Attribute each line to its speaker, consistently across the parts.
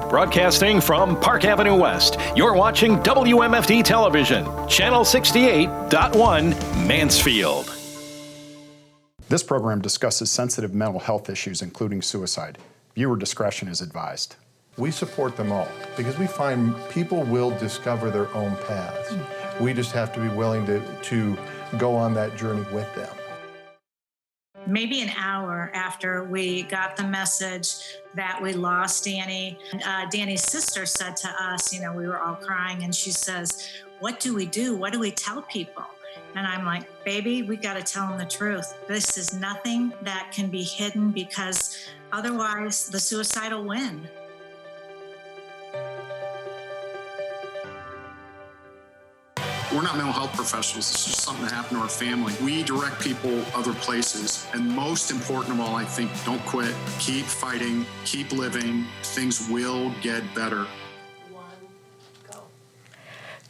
Speaker 1: Broadcasting from Park Avenue West, you're watching WMFD Television, Channel 68.1, Mansfield.
Speaker 2: This program discusses sensitive mental health issues, including suicide. Viewer discretion is advised.
Speaker 3: We support them all because we find people will discover their own paths. We just have to be willing to go on that journey with them.
Speaker 4: Maybe an hour after we got the message that we lost Danny, Danny's sister said to us, we were all crying, and she says, "What do we do? What do we tell people?" And I'm like, "Baby, we got to tell them the truth. This is nothing that can be hidden because otherwise the suicide will win."
Speaker 5: We're not mental health professionals. This is just something that happened to our family. We direct people other places. And most important of all, I think, don't quit. Keep fighting. Keep living. Things will get better.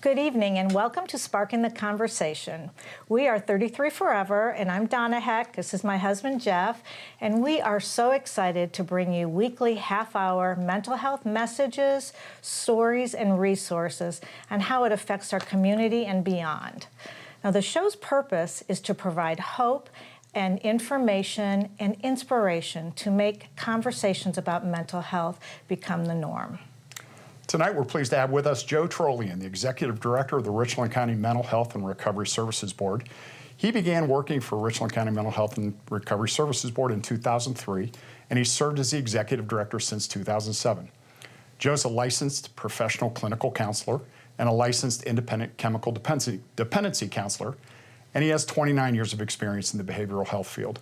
Speaker 6: Good evening and welcome to Sparking the Conversation. We are 33 Forever, and I'm Donna Heck. This is my husband, Jeff, and we are so excited to bring you weekly half-hour mental health messages, stories, and resources on how it affects our community and beyond. Now, the show's purpose is to provide hope and information and inspiration to make conversations about mental health become the norm.
Speaker 2: Tonight, we're pleased to have with us Joe Trolian, the Executive Director of the Richland County Mental Health and Recovery Services Board. He began working for Richland County Mental Health and Recovery Services Board in 2003, and he served as the Executive Director since 2007. Joe's a licensed professional clinical counselor and a licensed independent chemical dependency counselor, and he has 29 years of experience in the behavioral health field.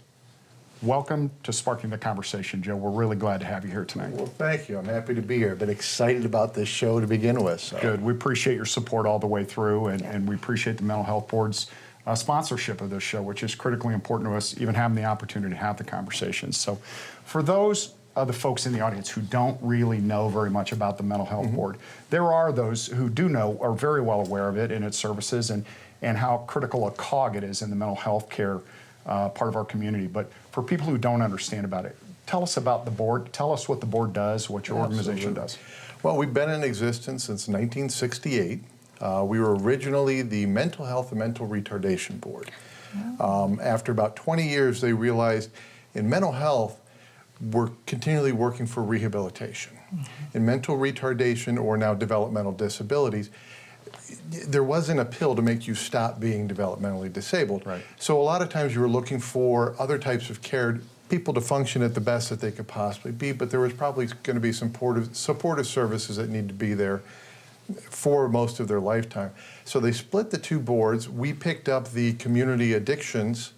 Speaker 2: Welcome to Sparking the Conversation, Joe. We're really glad to have you here tonight.
Speaker 3: Well, thank you. I'm happy to be here. Been excited about this show to begin with. So.
Speaker 2: Good. We appreciate your support all the way through, and we appreciate the Mental Health Board's sponsorship of this show, which is critically important to us, even having the opportunity to have the conversations. So for those of the folks in the audience who don't really know very much about the Mental Health Board, there are those who do know, are very well aware of it and its services and how critical a cog it is in the mental health care part of our community. But for people who don't understand about it, tell us about the board. Tell us what the board does, what your organization does.
Speaker 3: Well, we've been in existence since 1968. We were originally the Mental Health and Mental Retardation Board. After about 20 years, they realized in mental health, we're continually working for rehabilitation. In mental retardation, or now developmental disabilities, there wasn't a pill to make you stop being developmentally disabled.
Speaker 2: Right.
Speaker 3: So a lot of times you were looking for other types of care, people to function at the best that they could possibly be, but there was probably going to be some supportive services that need to be there for most of their lifetime. So they split the two boards. We picked up the community addictions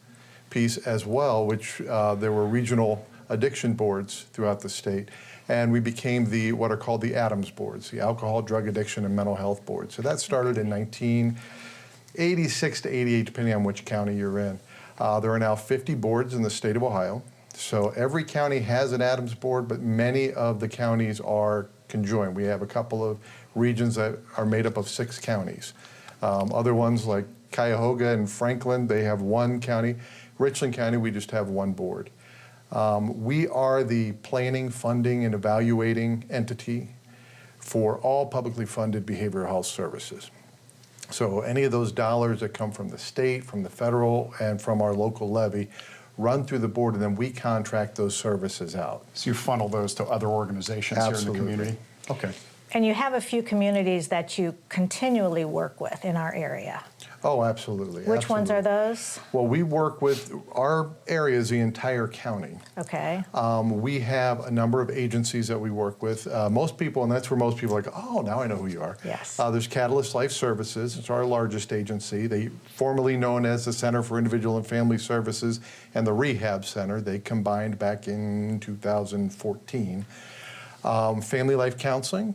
Speaker 3: piece as well, which there were regional addiction boards throughout the state. And we became what are called the ADAMS boards, the Alcohol, Drug Addiction, and Mental Health Board. So that started in 1986 to 88, depending on which county you're in. There are now 50 boards in the state of Ohio. So every county has an ADAMS board, but many of the counties are conjoined. We have a couple of regions that are made up of 6 counties. Other ones like Cuyahoga and Franklin, they have one county. Richland County, we just have one board. We are the planning, funding, and evaluating entity for all publicly funded behavioral health services. So any of those dollars that come from the state, from the federal, and from our local levy run through the board, and then we contract those services out.
Speaker 2: So you funnel those to other organizations
Speaker 3: Absolutely.
Speaker 2: Here in the community? Okay.
Speaker 6: And you have a few communities that you continually work with in our area.
Speaker 3: Oh, absolutely.
Speaker 6: Which ones are those?
Speaker 3: Well, we work with, our area is the entire county.
Speaker 6: Okay.
Speaker 3: We have a number of agencies that we work with. Most people, and that's where most people are like, oh, now I know who you are.
Speaker 6: Yes.
Speaker 3: There's Catalyst Life Services. It's our largest agency. They formerly known as the Center for Individual and Family Services and the Rehab Center. They combined back in 2014. Family Life Counseling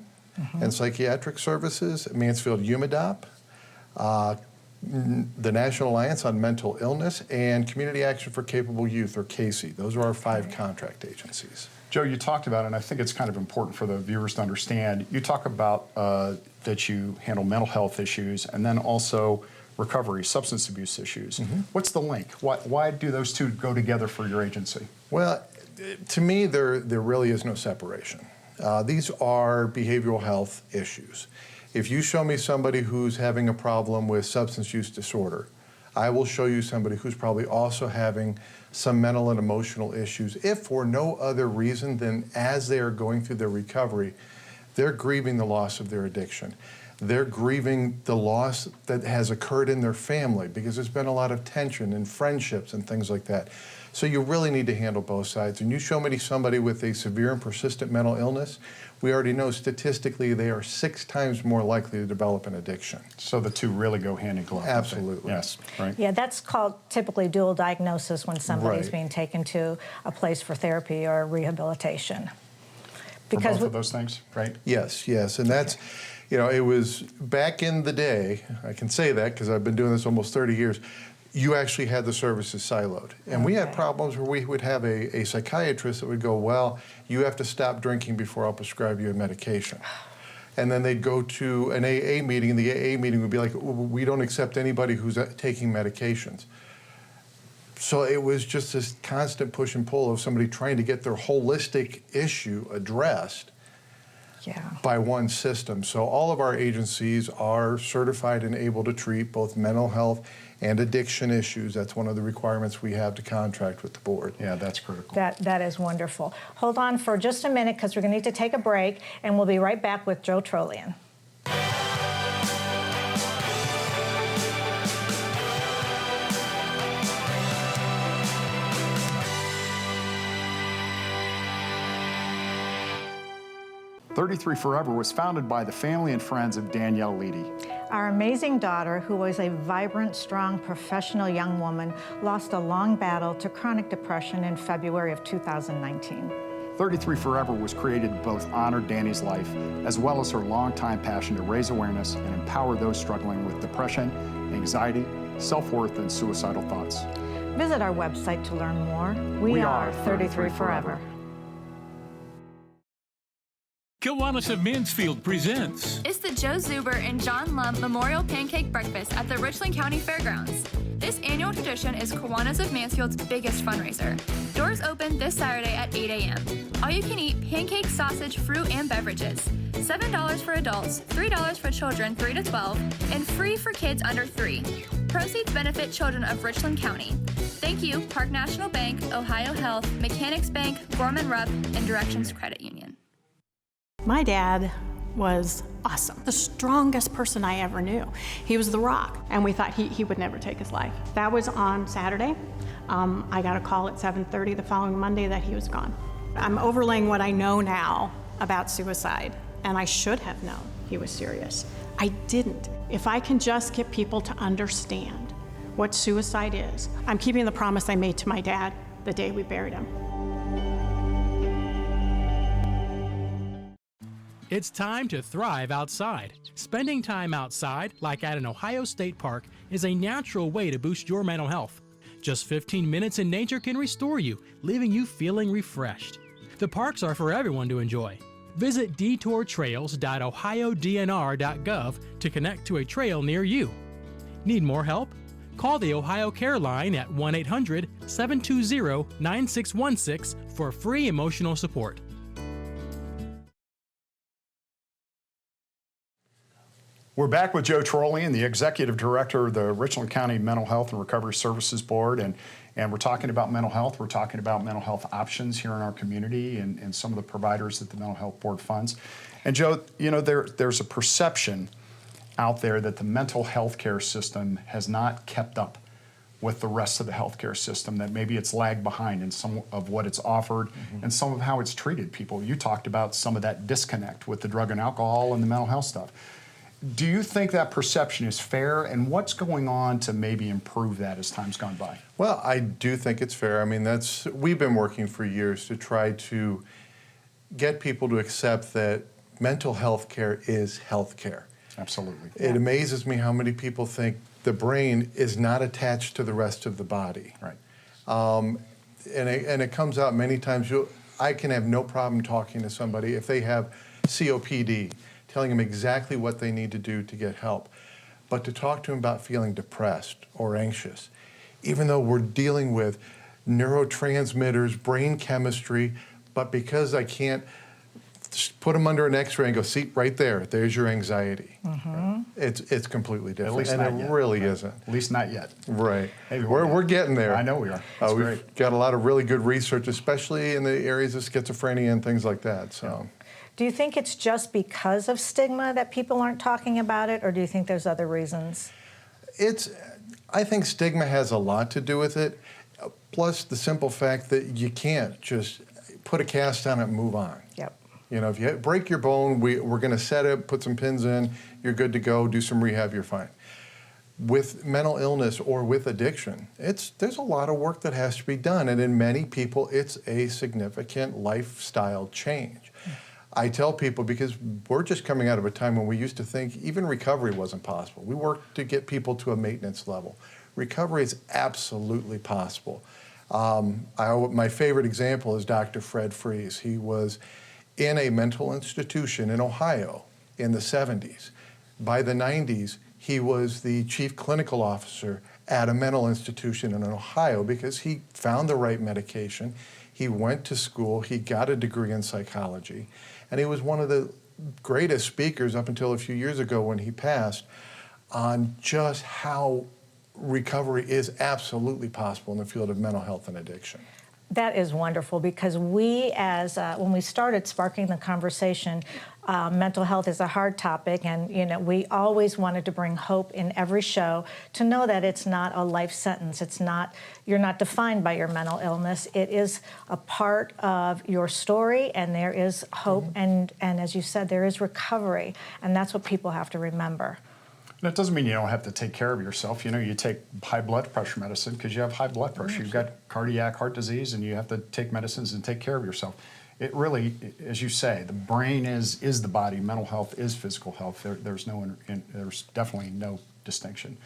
Speaker 3: and Psychiatric Services, Mansfield UMADOP, the National Alliance on Mental Illness, and Community Action for Capable Youth, or CACY. Those are our 5 contract agencies.
Speaker 2: Joe, you talked about, and I think it's kind of important for the viewers to understand, you talk about that you handle mental health issues and then also recovery, substance abuse issues. What's the link? Why do those two go together for your agency?
Speaker 3: Well, to me, there really is no separation. These are behavioral health issues. If you show me somebody who's having a problem with substance use disorder, I will show you somebody who's probably also having some mental and emotional issues, if for no other reason than as they are going through their recovery, they're grieving the loss of their addiction. They're grieving the loss that has occurred in their family because there's been a lot of tension in friendships and things like that. So you really need to handle both sides. And you show me somebody with a severe and persistent mental illness, we already know statistically they are 6 times more likely to develop an addiction.
Speaker 2: So the two really go hand in glove.
Speaker 3: Absolutely.
Speaker 2: Yes, right.
Speaker 6: Yeah, that's called typically dual diagnosis when somebody's
Speaker 3: Right.
Speaker 6: being taken to a place for therapy or rehabilitation.
Speaker 2: For both of those things, right?
Speaker 3: Yes, yes. And that's, you know, it was back in the day, I can say that because I've been doing this almost 30 years, you actually had the services siloed. And we had problems where we would have a psychiatrist that would go, well, you have to stop drinking before I'll prescribe you a medication. And then they'd go to an AA meeting, and the AA meeting would be like, we don't accept anybody who's taking medications. So it was just this constant push and pull of somebody trying to get their holistic issue addressed by one system. So all of our agencies are certified and able to treat both mental health and addiction issues. That's one of the requirements we have to contract with the board.
Speaker 2: Yeah, that's critical.
Speaker 6: That is wonderful. Hold on for just a minute because we're going to need to take a break, and we'll be right back with Joe Trolian.
Speaker 2: "33 Forever" was founded by the family and friends of Danielle Leedy.
Speaker 6: Our amazing daughter, who was a vibrant, strong, professional young woman, lost a long battle to chronic depression in February of 2019.
Speaker 2: 33 Forever was created to both honor Danny's life, as well as her longtime passion to raise awareness and empower those struggling with depression, anxiety, self-worth, and suicidal thoughts.
Speaker 6: Visit our website to learn more. We are 33 Forever.
Speaker 7: Kiwanis of Mansfield presents
Speaker 8: It's the Joe Zuber and John Lump Memorial Pancake Breakfast at the Richland County Fairgrounds. This annual tradition is Kiwanis of Mansfield's biggest fundraiser. Doors open this Saturday at 8 a.m. All you can eat pancakes, sausage, fruit, and beverages. $7 for adults, $3 for children 3 to 12, and free for kids under 3. Proceeds benefit children of Richland County. Thank you, Park National Bank, Ohio Health, Mechanics Bank, Gorman Rupp, and Directions Credit Union.
Speaker 9: My dad was awesome, the strongest person I ever knew. He was the rock, and we thought he would never take his life. That was on Saturday. I got a call at 7:30 the following Monday that he was gone. I'm overlaying what I know now about suicide, and I should have known he was serious. I didn't. If I can just get people to understand what suicide is, I'm keeping the promise I made to my dad the day we buried him.
Speaker 7: It's time to thrive outside. Spending time outside, like at an Ohio State park, is a natural way to boost your mental health. Just 15 minutes in nature can restore you, leaving you feeling refreshed. The parks are for everyone to enjoy. Visit detourtrails.ohiodnr.gov to connect to a trail near you. Need more help? Call the Ohio Care Line at 1-800-720-9616 for free emotional support.
Speaker 2: We're back with Joe Trolian, the Executive Director of the Richland County Mental Health and Recovery Services Board, and we're talking about mental health. We're talking about mental health options here in our community and some of the providers that the Mental Health Board funds. And Joe, you know, there's a perception out there that the mental health care system has not kept up with the rest of the healthcare system, that maybe it's lagged behind in some of what it's offered and some of how it's treated people. You talked about some of that disconnect with the drug and alcohol and the mental health stuff. Do you think that perception is fair, and what's going on to maybe improve that as time's gone by?
Speaker 3: Well, I do think it's fair. I mean, we've been working for years to try to get people to accept that mental health care is health care.
Speaker 2: Absolutely.
Speaker 3: It amazes me how many people think the brain is not attached to the rest of the body.
Speaker 2: Right.
Speaker 3: And it comes out many times. I can have no problem talking to somebody if they have COPD, telling them exactly what they need to do to get help. But to talk to them about feeling depressed or anxious, even though we're dealing with neurotransmitters, brain chemistry, but because I can't Just put them under an X-ray and go, see, right there, there's your anxiety. It's completely different,
Speaker 2: least
Speaker 3: and
Speaker 2: not
Speaker 3: it
Speaker 2: yet.
Speaker 3: really
Speaker 2: Right.
Speaker 3: isn't.
Speaker 2: At least not yet.
Speaker 3: Right.
Speaker 2: Hey,
Speaker 3: We're getting there.
Speaker 2: I know we are. That's
Speaker 3: We've
Speaker 2: great.
Speaker 3: got a lot of really good research, especially in the areas of schizophrenia and things like that. So.
Speaker 6: Do you think it's just because of stigma that people aren't talking about it, or do you think there's other reasons?
Speaker 3: I think stigma has a lot to do with it, plus the simple fact that you can't just put a cast on it and move on.
Speaker 6: Yep.
Speaker 3: You know, if you break your bone, we're going to set it, put some pins in, you're good to go, do some rehab, you're fine. With mental illness or with addiction, there's a lot of work that has to be done, and in many people, it's a significant lifestyle change. I tell people, because we're just coming out of a time when we used to think even recovery wasn't possible. We worked to get people to a maintenance level. Recovery is absolutely possible. My favorite example is Dr. Fred Fries. He was in a mental institution in Ohio in the 70s. By the 90s, he was the chief clinical officer at a mental institution in Ohio because he found the right medication. He went to school, he got a degree in psychology, and he was one of the greatest speakers up until a few years ago when he passed on just how recovery is absolutely possible in the field of mental health and addiction.
Speaker 6: That is wonderful, because we, when we started Sparking the Conversation, mental health is a hard topic, and we always wanted to bring hope in every show, to know that it's not a life sentence. You're not defined by your mental illness. It is a part of your story, and there is hope, and as you said, there is recovery, and that's what people have to remember.
Speaker 2: That doesn't mean you don't have to take care of yourself. You take high blood pressure medicine because you have high blood pressure. You've got cardiac heart disease, and you have to take medicines and take care of yourself. It really, as you say, the brain is the body. Mental health is physical health. There's definitely no distinction.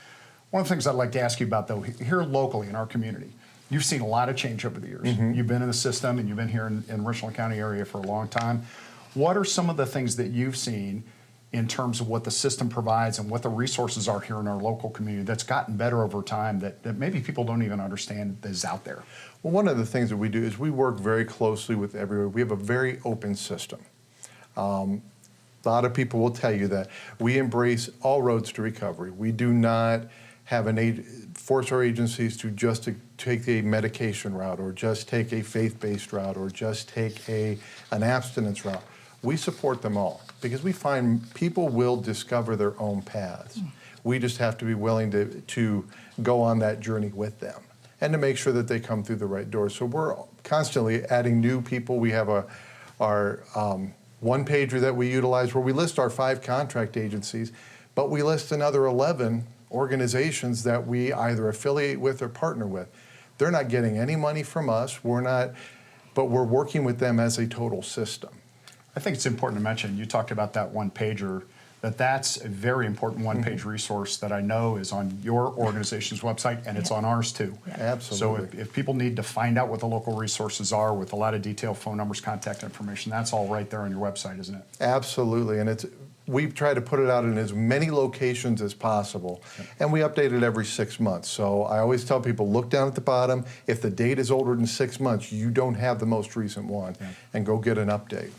Speaker 2: One of the things I'd like to ask you about, though, here locally in our community, you've seen a lot of change over the years. You've been in the system, and you've been here in Richland County area for a long time. What are some of the things that you've seen in terms of what the system provides and what the resources are here in our local community that's gotten better over time that maybe people don't even understand is out there?
Speaker 3: Well, one of the things that we do is we work very closely with everyone. We have a very open system. A lot of people will tell you that we embrace all roads to recovery. We do not have force our agencies to just take a medication route, or just take a faith-based route, or just take an abstinence route. We support them all because we find people will discover their own paths. We just have to be willing to go on that journey with them and to make sure that they come through the right doors. So we're constantly adding new people. We have our one-pager that we utilize where we list our 5 contract agencies, but we list another 11 organizations that we either affiliate with or partner with. They're not getting any money from us. But we're working with them as a total system.
Speaker 2: I think it's important to mention, you talked about that one-pager, that's a very important one-page resource that I know is on your organization's website, and it's on ours too.
Speaker 3: Absolutely.
Speaker 2: So if people need to find out what the local resources are with a lot of detail, phone numbers, contact information, that's all right there on your website, isn't it?
Speaker 3: Absolutely, and we try to put it out in as many locations as possible, and we update it every 6 months. So I always tell people, look down at the bottom. If the date is older than 6 months, you don't have the most recent one, and go get an update.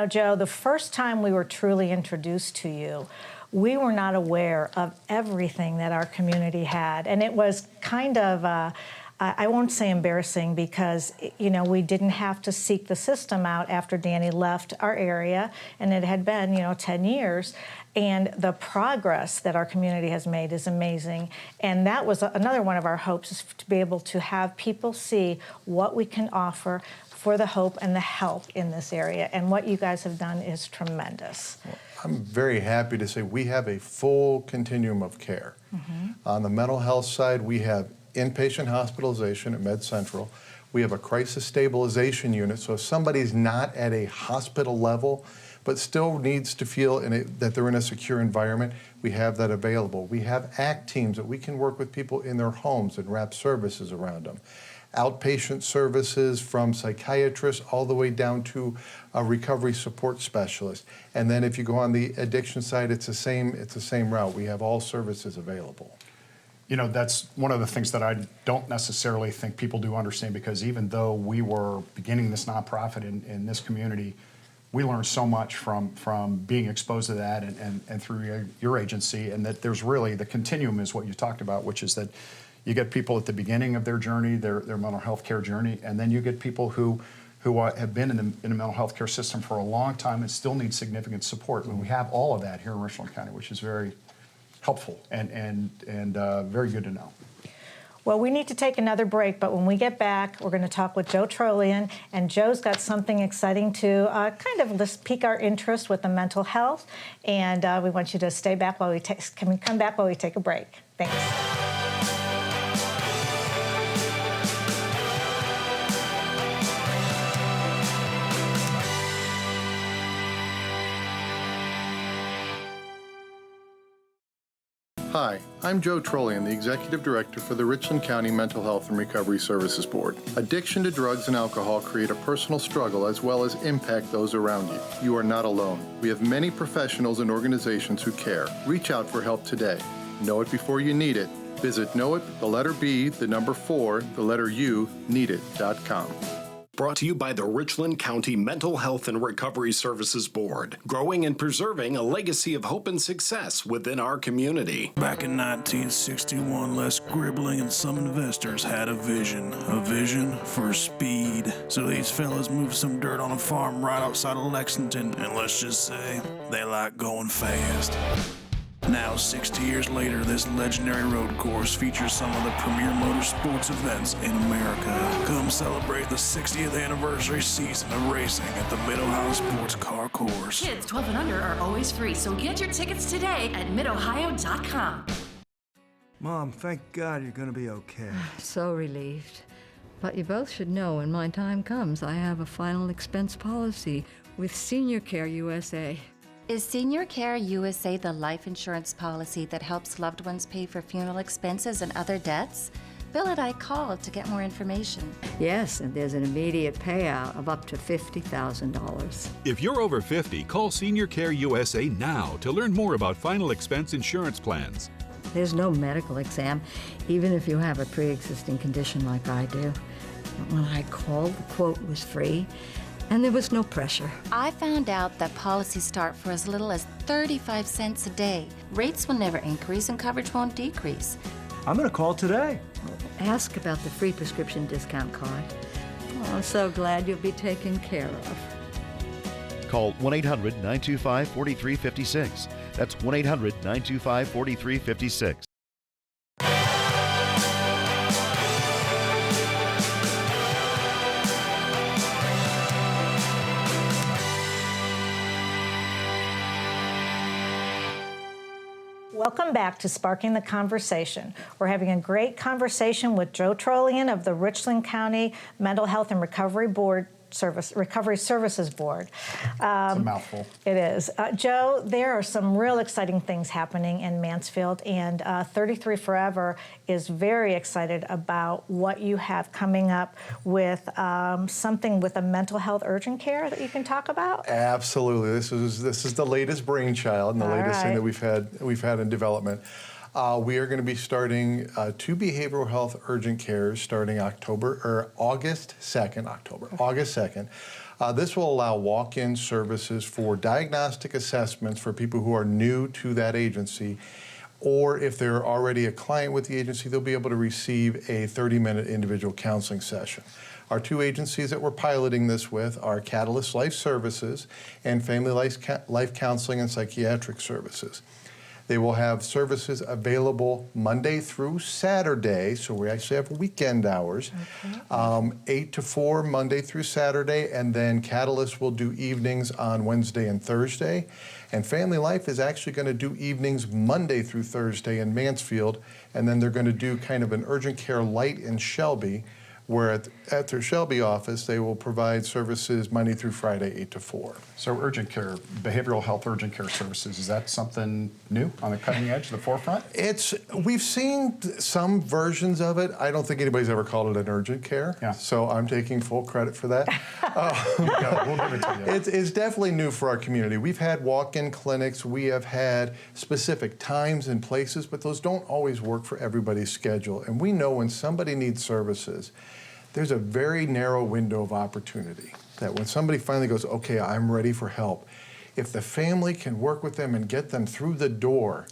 Speaker 6: Joe, the first time we were truly introduced to you, we were not aware of everything that our community had. And it was kind of, I won't say embarrassing, because, we didn't have to seek the system out after Danny left our area, and it had been, 10 years. And the progress that our community has made is amazing. And that was another one of our hopes, is to be able to have people see what we can offer for the hope and the help in this area. And what you guys have done is tremendous.
Speaker 3: Well, I'm very happy to say we have a full continuum of care. On the mental health side, we have inpatient hospitalization at Med Central. We have a crisis stabilization unit, so if somebody's not at a hospital level but still needs to feel that they're in a secure environment, we have that available. We have ACT teams that we can work with people in their homes and wrap services around them. Outpatient services from psychiatrists all the way down to a recovery support specialist. And then if you go on the addiction side, it's the same route. We have all services available.
Speaker 2: That's one of the things that I don't necessarily think people do understand, because even though we were beginning this nonprofit in this community, we learn so much from being exposed to that and through your agency, and that there's really the continuum is what you talked about, which is that you get people at the beginning of their journey, their mental health care journey, and then you get people who have been in the mental health care system for a long time and still need significant support. And we have all of that here in Richland County, which is very helpful and very good to know.
Speaker 6: Well, we need to take another break, but when we get back, we're going to talk with Joe Trolian, and Joe's got something exciting to kind of just pique our interest with the mental health, and we want you to stay back while we come back while we take a break. Thanks.
Speaker 3: Hi, I'm Joe Trolian, the Executive Director for the Richland County Mental Health and Recovery Services Board. Addiction to drugs and alcohol create a personal struggle as well as impact those around you. You are not alone. We have many professionals and organizations who care. Reach out for help today. Know it before you need it. Visit knowit, the letter B, the number 4, the letter U, needit.com.
Speaker 1: Brought to you by the Richland County Mental Health and Recovery Services Board, growing and preserving a legacy of hope and success within our community.
Speaker 10: Back in 1961, Les Gribbling and some investors had a vision for speed. So these fellas moved some dirt on a farm right outside of Lexington, and let's just say they like going fast. Now, 60 years later, this legendary road course features some of the premier motorsports events in America. Come celebrate the 60th anniversary season of racing at the Mid-Ohio Sports Car Course.
Speaker 11: Kids 12 and under are always free, so get your tickets today at midohio.com.
Speaker 12: Mom, thank God you're going to be okay.
Speaker 13: So relieved. But you both should know when my time comes, I have a final expense policy with Senior Care USA.
Speaker 14: Is Senior Care USA the life insurance policy that helps loved ones pay for funeral expenses and other debts? Bill and I called to get more information.
Speaker 13: Yes, and there's an immediate payout of up to $50,000.
Speaker 15: If you're over 50, call Senior Care USA now to learn more about final expense insurance plans.
Speaker 13: There's no medical exam, even if you have a pre-existing condition like I do. When I called, the quote was free, and there was no pressure.
Speaker 14: I found out that policies start for as little as 35 cents a day. Rates will never increase and coverage won't decrease.
Speaker 12: I'm going to call today.
Speaker 13: Ask about the free prescription discount card. Oh, I'm so glad you'll be taken care of.
Speaker 16: Call 1-800-925-4356. That's 1-800-925-4356.
Speaker 6: Welcome back to Sparking the Conversation. We're having a great conversation with Joe Trolian of the Richland County Mental Health and Recovery Services Board.
Speaker 2: It's a mouthful.
Speaker 6: It is. Joe, there are some real exciting things happening in Mansfield, and 33 Forever is very excited about what you have coming up with something with a mental health urgent care that you can talk about.
Speaker 3: Absolutely. This is the latest brainchild and the latest thing that we've had in development. We are going to be starting 2 behavioral health urgent cares starting August 2nd. This will allow walk-in services for diagnostic assessments for people who are new to that agency, or if they're already a client with the agency, they'll be able to receive a 30-minute individual counseling session. Our 2 agencies that we're piloting this with are Catalyst Life Services and Family Life Counseling and Psychiatric Services. They will have services available Monday through Saturday, so we actually have weekend hours, 8 to 4 Monday through Saturday, and then Catalyst will do evenings on Wednesday and Thursday. And Family Life is actually going to do evenings Monday through Thursday in Mansfield, and then they're going to do kind of an urgent care light in Shelby, where at their Shelby office, they will provide services Monday through Friday, 8 to 4.
Speaker 2: So urgent care, behavioral health urgent care services, is that something new on the cutting edge, the forefront?
Speaker 3: We've seen some versions of it. I don't think anybody's ever called it an urgent care, so I'm taking full credit for that.
Speaker 2: We'll give it to you.
Speaker 3: It's definitely new for our community. We've had walk-in clinics, we have had specific times and places, but those don't always work for everybody's schedule. And we know when somebody needs services, there's a very narrow window of opportunity. that when somebody finally goes, okay, I'm ready for help, if the family can work with them and get them through the door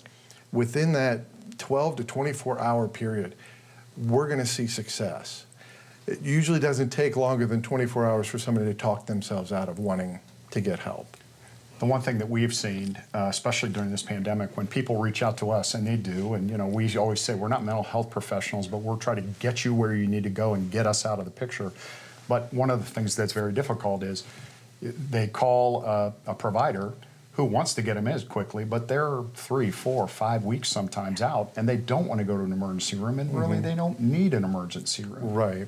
Speaker 3: within that 12 to 24 hour period, we're going to see success. It usually doesn't take longer than 24 hours for somebody to talk themselves out of wanting to get help.
Speaker 2: The one thing that we've seen, especially during this pandemic, when people reach out to us, and they do, and we always say we're not mental health professionals, but we're trying to get you where you need to go and get us out of the picture. But one of the things that's very difficult is they call a provider who wants to get them in quickly, but they're 3, 4, 5 weeks sometimes out, and they don't want to go to an emergency room, and really they don't need an emergency room.
Speaker 3: Right.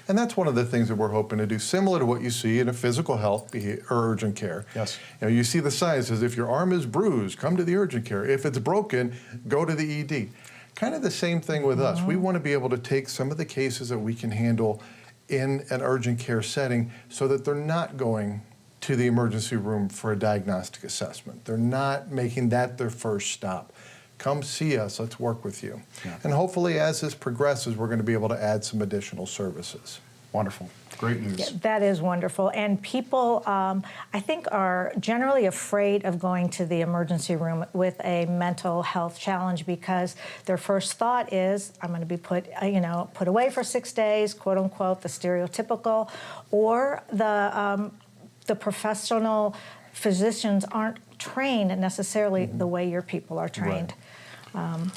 Speaker 3: And that's one of the things that we're hoping to do, similar to what you see in a physical health or urgent care.
Speaker 2: Yes.
Speaker 3: You see the signs says, if your arm is bruised, come to the urgent care. If it's broken, go to the ED. Kind of the same thing with us. We want to be able to take some of the cases that we can handle in an urgent care setting so that they're not going to the emergency room for a diagnostic assessment. They're not making that their first stop. Come see us, let's work with you.
Speaker 2: Yeah.
Speaker 3: And hopefully as this progresses, we're going to be able to add some additional services.
Speaker 2: Wonderful. Great news.
Speaker 6: Yeah, that is wonderful. And people, I think, are generally afraid of going to the emergency room with a mental health challenge because their first thought is, I'm going to be put away for 6 days, quote unquote, the stereotypical, or the professional physicians aren't trained necessarily the way your people are trained.
Speaker 2: Right.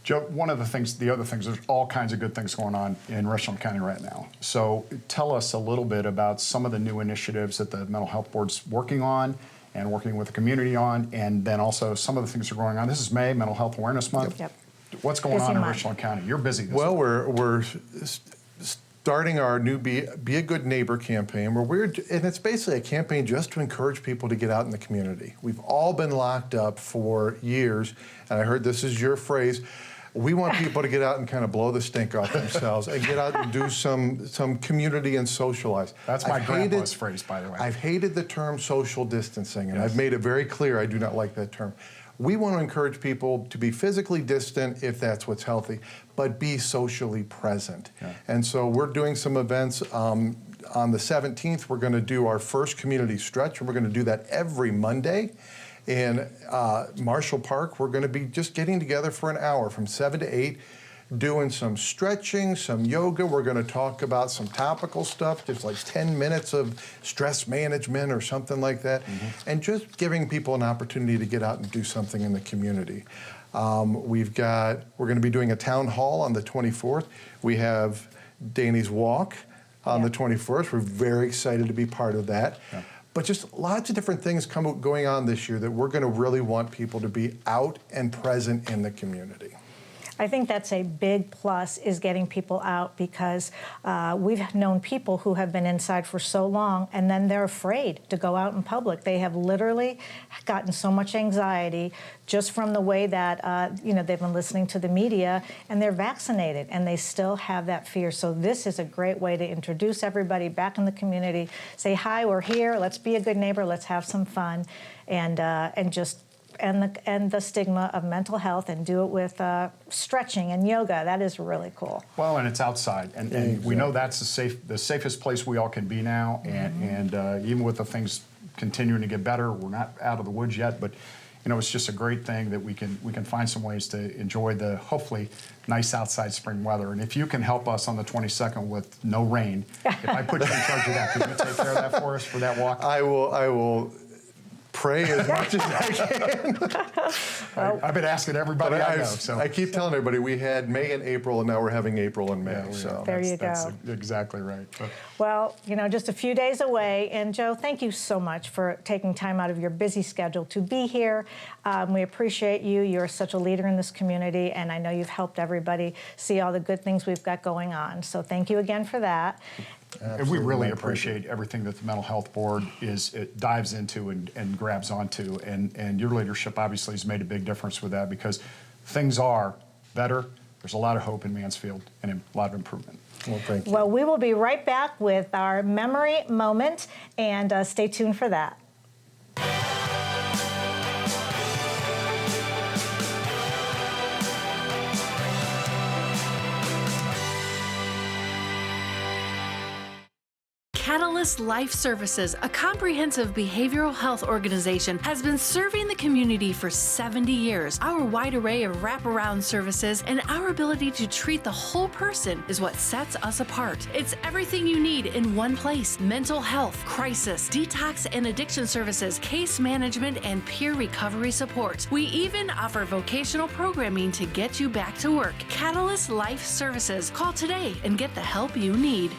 Speaker 2: Joe, one of the other things, there's all kinds of good things going on in Richland County right now. So tell us a little bit about some of the new initiatives that the Mental Health Board's working on and working with the community on, and then also some of the things that are going on. This is May, Mental Health Awareness Month.
Speaker 6: Yep.
Speaker 2: What's going on in Richland County? You're busy this week.
Speaker 3: We're starting our new Be a Good Neighbor campaign, and it's basically a campaign just to encourage people to get out in the community. We've all been locked up for years, and I heard this is your phrase. We want people to get out and kind of blow the stink off themselves and get out and do some community and socialize.
Speaker 2: That's my grandpa's phrase, by the way.
Speaker 3: I've hated the term social distancing, and I've made it very clear I do not like that term. We want to encourage people to be physically distant if that's what's healthy, but be socially present. Yeah. And so we're doing some events. On the 17th, we're going to do our first community stretch, and we're going to do that every Monday. In Marshall Park, we're going to be just getting together for an hour from 7 to 8, doing some stretching, some yoga. We're going to talk about some topical stuff, just like 10 minutes of stress management or something like that, and just giving people an opportunity to get out and do something in the community. We're going to be doing a town hall on the 24th. We have Danny's Walk on the 21st. We're very excited to be part of that. Yeah. But just lots of different things going on this year that we're going to really want people to be out and present in the community.
Speaker 6: I think that's a big plus, is getting people out, because we've known people who have been inside for so long and then they're afraid to go out in public. They have literally gotten so much anxiety just from the way that they've been listening to the media, and they're vaccinated and they still have that fear. So this is a great way to introduce everybody back in the community, say, hi, we're here, let's be a good neighbor, let's have some fun, and just end the stigma of mental health, and do it with stretching and yoga. That is really cool.
Speaker 2: Well, and it's outside, and we know that's the safest place we all can be now. And even with the things continuing to get better, we're not out of the woods yet. But it's just a great thing that we can find some ways to enjoy the hopefully nice outside spring weather. And if you can help us on the 22nd with no rain, if I put you in charge of that, can you take care of that for us for that walk?
Speaker 3: I will. Pray as much as I can.
Speaker 2: I've been asking everybody I know. So
Speaker 3: I keep telling everybody we had May and April, and now we're having April and May.
Speaker 2: Yeah,
Speaker 3: so
Speaker 6: there you go.
Speaker 2: That's exactly right. But,
Speaker 6: well, just a few days away. And Joe, thank you so much for taking time out of your busy schedule to be here. We appreciate you. You're such a leader in this community, and I know you've helped everybody see all the good things we've got going on. So thank you again for that.
Speaker 2: Absolutely. And we really appreciate everything that the Mental Health Board dives into and grabs onto. And your leadership obviously has made a big difference with that, because things are better. There's a lot of hope in Mansfield and a lot of improvement.
Speaker 3: Well, thank you.
Speaker 6: Well, we will be right back with our memory moment, and stay tuned for that.
Speaker 11: Catalyst Catalyst Life Services, a comprehensive behavioral health organization, has been serving the community for 70 years. Our wide array of wraparound services and our ability to treat the whole person is what sets us apart. It's everything you need in one place: mental health, crisis, detox and addiction services, case management, and peer recovery support. We even offer vocational programming to get you back to work. Catalyst Life Services. Call today and get the help you need.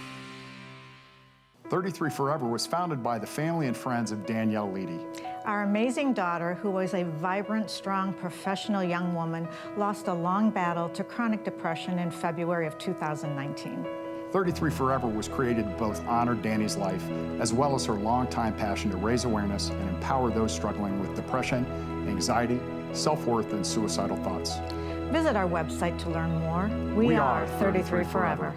Speaker 2: 33 Forever was founded by the family and friends of Danielle Leedy.
Speaker 6: Our amazing daughter, who was a vibrant, strong, professional young woman, lost a long battle to chronic depression in February of 2019.
Speaker 2: 33 Forever was created to both honor Danny's life, as well as her longtime passion to raise awareness and empower those struggling with depression, anxiety, self-worth, and suicidal thoughts.
Speaker 6: Visit our website to learn more. We are 33 Forever.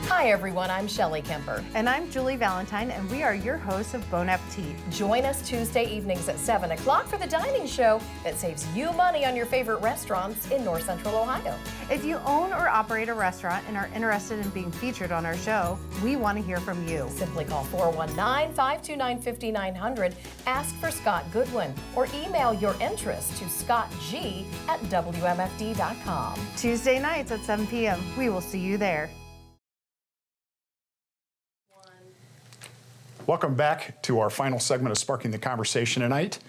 Speaker 17: Hi everyone, I'm Shelley Kemper.
Speaker 18: And I'm Julie Valentine, and we are your hosts of Bon Appetit.
Speaker 17: Join us Tuesday evenings at 7 o'clock for the dining show that saves you money on your favorite restaurants in North Central Ohio.
Speaker 18: If you own or operate a restaurant and are interested in being featured on our show, we want to hear from you.
Speaker 17: Simply call 419-529-5900, ask for Scott Goodwin, or email your interest to scottg@wmfd.com.
Speaker 18: Tuesday nights at 7 p.m. We will see you there.
Speaker 2: Welcome back to our final segment of Sparking the Conversation tonight.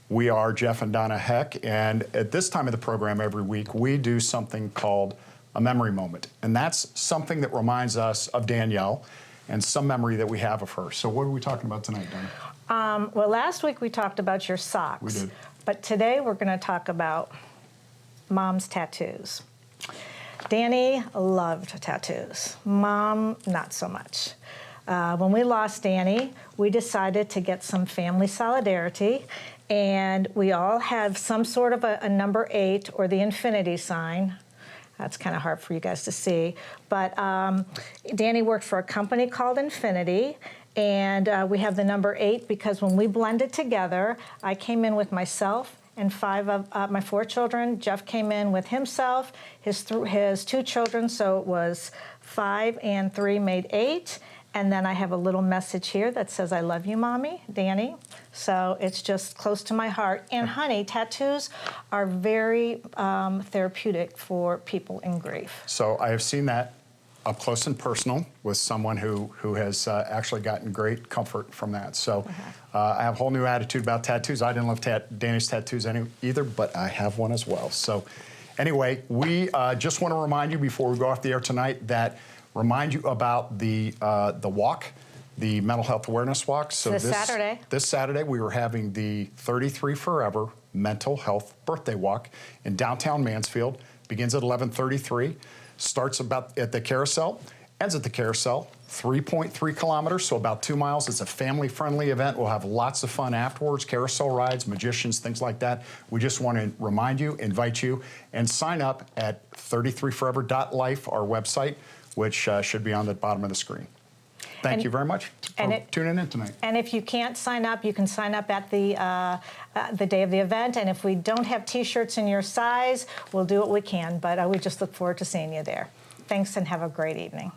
Speaker 2: We are Jeff and Donna Heck, and at this time of the program every week, we do something called a memory moment. And that's something that reminds us of Danielle and some memory that we have of her. So what are we talking about tonight, Donna?
Speaker 6: Well, last week we talked about your socks.
Speaker 2: We did.
Speaker 6: But today we're going to talk about Mom's tattoos. Danny loved tattoos. Mom, not so much. When we lost Danny, we decided to get some family solidarity, and we all have some sort of a number 8 or the infinity sign. That's kind of hard for you guys to see. But Danny worked for a company called Infinity, and we have the number 8 because when we blended together, I came in with myself and 5 of my 4 children. Jeff came in with himself, his 2 children, so it was 5 and 3 made 8. And then I have a little message here that says, I love you, Mommy, Danny. So it's just close to my heart. And honey, tattoos are very therapeutic for people in grief.
Speaker 2: So I have seen that up close and personal with someone who has actually gotten great comfort from that. So I have a whole new attitude about tattoos. I didn't love Danny's tattoos either, but I have one as well. So anyway, we just want to remind you before we go off the air tonight that remind you about the walk, the Mental Health Awareness Walk. So this Saturday, we were having the 33 Forever Mental Health Birthday Walk in downtown Mansfield. Begins at 11:33, starts about at the carousel, ends at the carousel. 3.3 kilometers, so about 2 miles. It's a family-friendly event. We'll have lots of fun afterwards, carousel rides, magicians, things like that. We just want to remind you, invite you, and sign up at 33forever.life, our website, which should be on the bottom of the screen. Thank you very much for tuning in tonight.
Speaker 6: And if you can't sign up, you can sign up at the day of the event. And if we don't have T-shirts in your size, we'll do what we can. But we just look forward to seeing you there. Thanks and have a great evening.